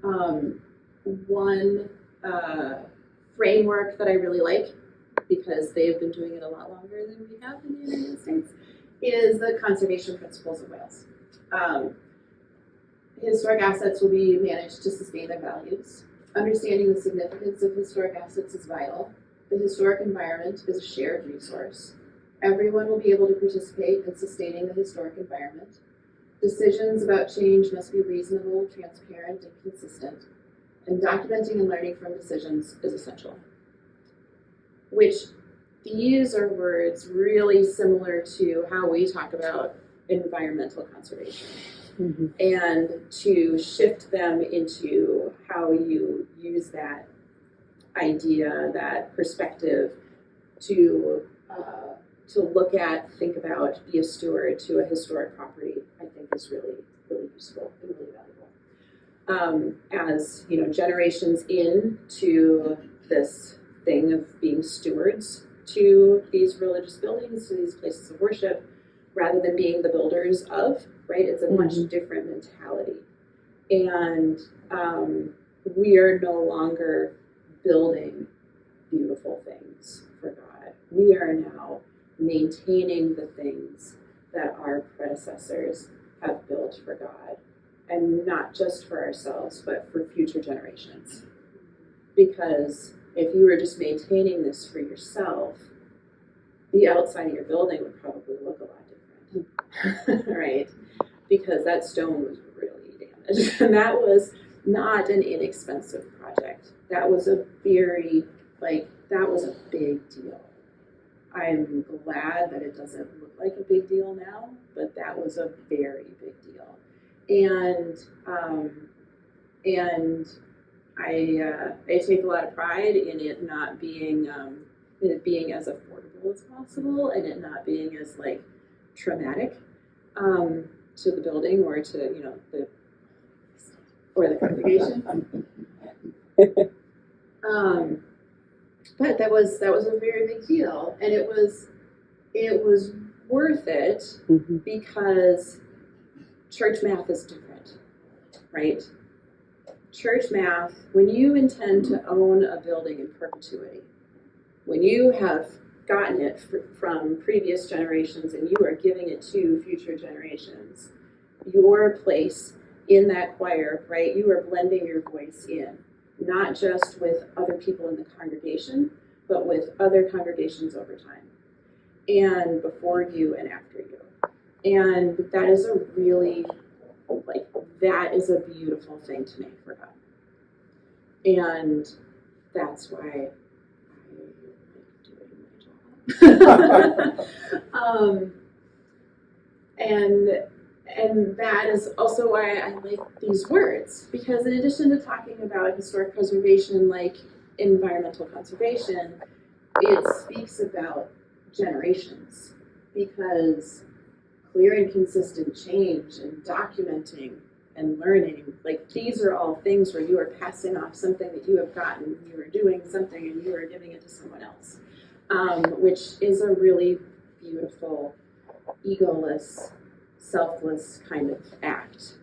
One framework that I really like, because they've been doing it a lot longer than we have in the United States, is the conservation principles of Wales. Historic assets will be managed to sustain their values. Understanding the significance of historic assets is vital. The historic environment is a shared resource. Everyone will be able to participate in sustaining the historic environment. Decisions about change must be reasonable, transparent, and consistent. And documenting and learning from decisions is essential. Which these are words really similar to how we talk about environmental conservation. Mm-hmm. And to shift them into how you use that idea, that perspective to look at, think about, be a steward to a historic property, I think is really, really useful and really valuable. As you know, generations into this thing of being stewards to these religious buildings, to these places of worship, rather than being the builders of, right? It's a much different mentality. And we are no longer building beautiful things for God. We are now maintaining the things that our predecessors have built for God, and not just for ourselves, but for future generations. Because if you were just maintaining this for yourself, the outside of your building would probably look a lot different, right? Because that stone was really damaged. And that was not an inexpensive project. That was a very, that was a big deal. I'm glad that it doesn't look like a big deal now, but that was a very big deal. And I take a lot of pride in it not being, it being as affordable as possible, and it not being as traumatic to the building or to the congregation. But that was a very big deal, and it was worth it because church math is different, right? Church math, when you intend to own a building in perpetuity, when you have gotten it from previous generations and you are giving it to future generations, your place in that choir, right? You are blending your voice in, not just with other people in the congregation, but with other congregations over time, and before you and after you. And that is a really, that is a beautiful thing to make for God. And that's why I like doing my job. And that is also why I like these words, because in addition to talking about historic preservation like environmental conservation, it speaks about generations, because clear and consistent change and documenting and learning, these are all things where you are passing off something that you have gotten, you are doing something and you are giving it to someone else, which is a really beautiful, egoless, selfless kind of act.